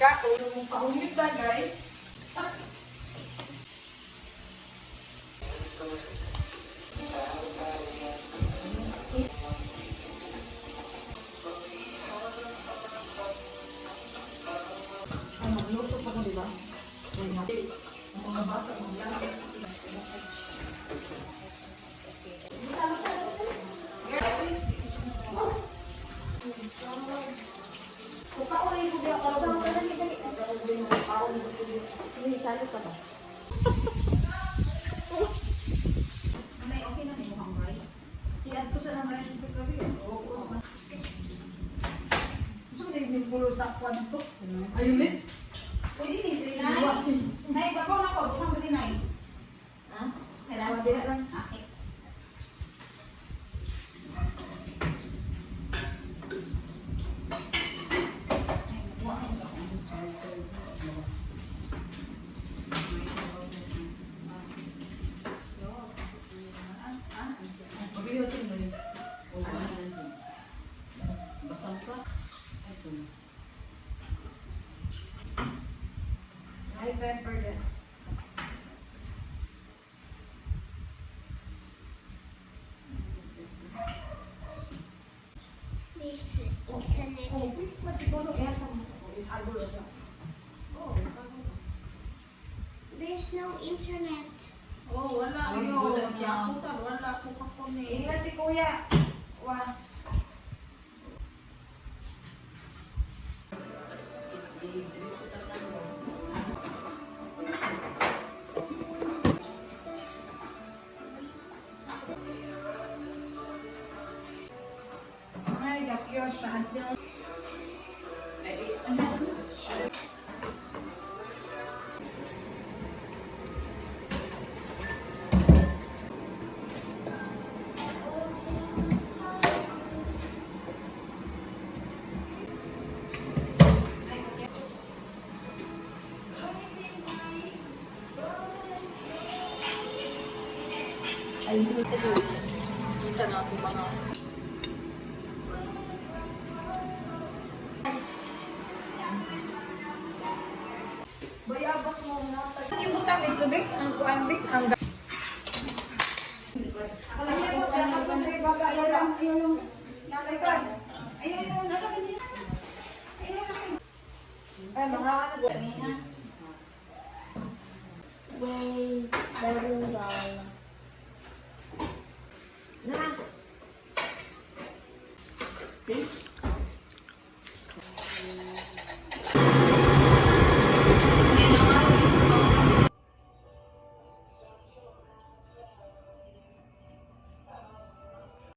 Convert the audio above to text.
Yung paungit na guys. Magluto pa ko, di ba? Ang mga bata, maglalaki. Ayun din. Pwede ni Trinay. Nay, babaw na ko. Bukang pwede, Nay. Ha? Kailangan din lang. Okay. Basang ka. Ay, pepper this. There's no internet. Oh, wala. Ay, Ayun. wala na. Ako sa wala ko kakunin. Ila si kuya. Wah. Ay, gakyot sa adyo. Ay, hindi kasi kita natin mga bayabas mo na. Yung butang ito, Bik, ang kuan, Bik, hanggang. Ayan mo, kaya magandang baga, ayaw yung nanay ka. Ayaw yung nanay ka. Ay, mga ano. Where's the rudal?